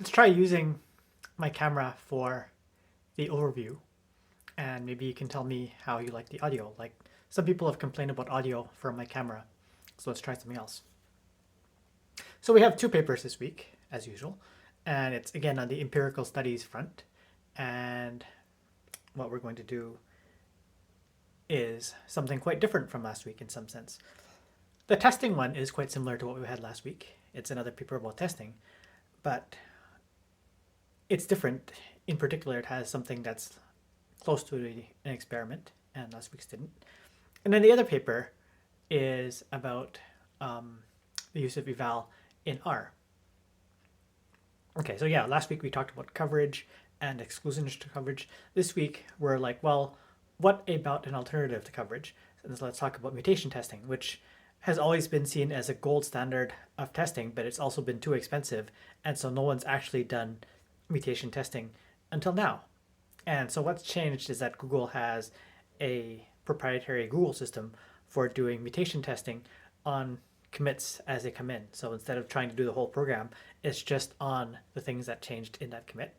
let's try using my camera for the overview, and maybe you can tell me how you like the audio. Like, some people have complained about audio from my camera, so let's try something else. So we have two papers this week, as usual, and it's again on the empirical studies front. And what we're going to do is something quite different from last week in some sense. The testing one is quite similar to what we had last week. It's another paper about testing, but it's different. In particular, it has something that's close to an experiment, and last week's didn't. And then the other paper is about the use of eval in R. Okay, so yeah, last week we talked about coverage and exclusions to coverage. This week we're like, well, what about an alternative to coverage? And so let's talk about mutation testing, which has always been seen as a gold standard of testing, but it's also been too expensive, and so no one's actually done mutation testing until now. And so what's changed is that Google has a proprietary Google system for doing mutation testing on commits as they come in. So instead of trying to do the whole program, it's just on the things that changed in that commit.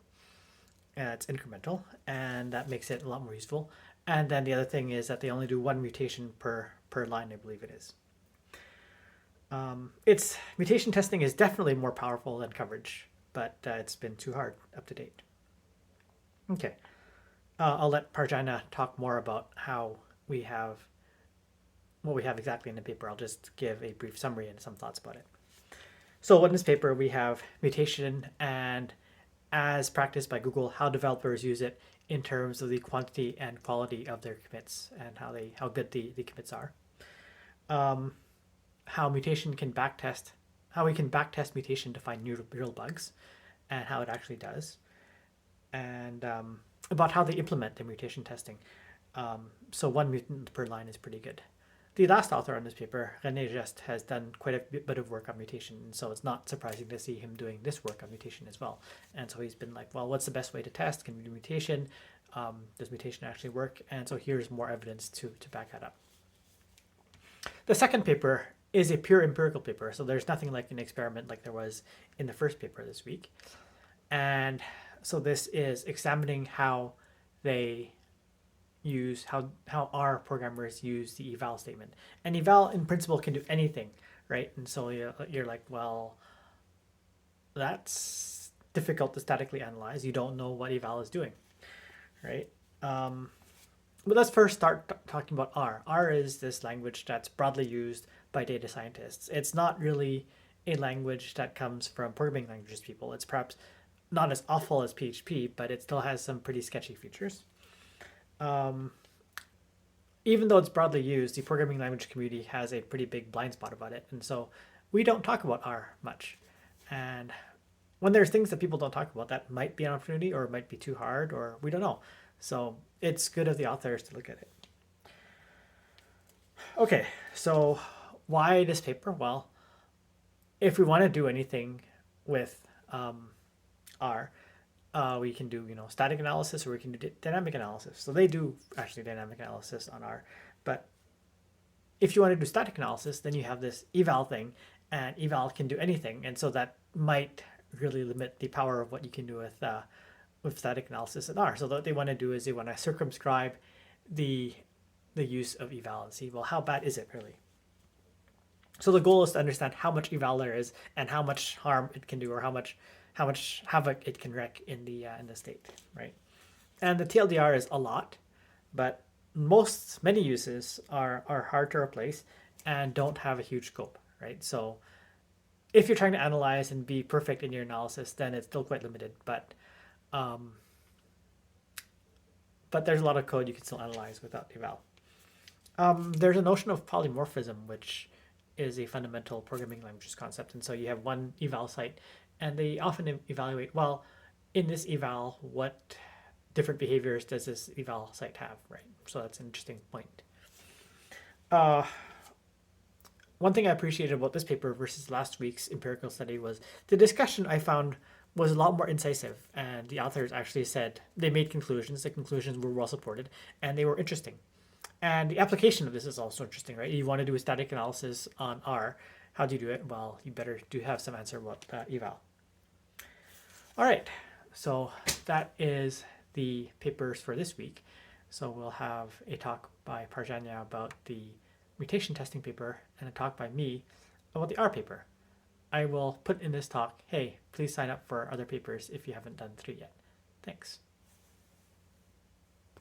It's incremental, and that makes it a lot more useful. And then the other thing is that they only do one mutation per line, I believe it is. It's mutation testing is definitely more powerful than coverage, but it's been too hard up to date. Okay, I'll let Parjana talk more about how we have what we have exactly in the paper. I'll just give a brief summary and some thoughts about it. So in this paper, we have mutation and, as practiced by Google, how developers use it in terms of the quantity and quality of their commits and how good the commits are. How mutation can backtest, how we can backtest mutation to find real bugs, and how it actually does, and about how they implement the mutation testing. So one mutant per line is pretty good. The last author on this paper, René Just, has done quite a bit of work on mutation, and so it's not surprising to see him doing this work on mutation as well. And so he's been like, well, what's the best way to test? Can we do mutation? Does mutation actually work? And so here's more evidence to back that up. The second paper is a pure empirical paper, so there's nothing like an experiment like there was in the first paper this week. And so this is examining how they use how R programmers use the eval statement. And eval in principle can do anything, right? And so you're like, well, that's difficult to statically analyze. You don't know what eval is doing, right? But let's first start talking about R. R is this language that's broadly used by data scientists. It's not really a language that comes from programming languages people. It's perhaps not as awful as PHP, but it still has some pretty sketchy features. Even though it's broadly used, the programming language community has a pretty big blind spot about it. And so we don't talk about R much. And when there's things that people don't talk about, that might be an opportunity, or it might be too hard, or we don't know. So it's good of the authors to look at it. Okay, so why this paper? Well, if we want to do anything with R, we can do static analysis, or we can do dynamic analysis. So they do actually dynamic analysis on R, but if you want to do static analysis, then you have this eval thing, and eval can do anything, and so that might really limit the power of what you can do with static analysis in R. So what they want to do is they want to circumscribe the use of eval and see, well, how bad is it really? So the goal is to understand how much eval there is and how much harm it can do, or how much havoc it can wreak in the state, right? And the TLDR is a lot, but many uses are hard to replace and don't have a huge scope, right? So if you're trying to analyze and be perfect in your analysis, then it's still quite limited, but there's a lot of code you can still analyze without eval. There's a notion of polymorphism, which is a fundamental programming languages concept. And so you have one eval site, and they often evaluate, well, in this eval, what different behaviors does this eval site have, right? So that's an interesting point. One thing I appreciated about this paper versus last week's empirical study was the discussion I found was a lot more incisive, and the authors actually said they made conclusions. The conclusions were well supported, and they were interesting. And the application of this is also interesting, right? You want to do a static analysis on R. How do you do it? Well, you better do have some answer about eval. All right, so that is the papers for this week. So we'll have a talk by Parjanya about the mutation testing paper and a talk by me about the R paper. I will put in this talk, hey, please sign up for other papers if you haven't done 3 yet. Thanks.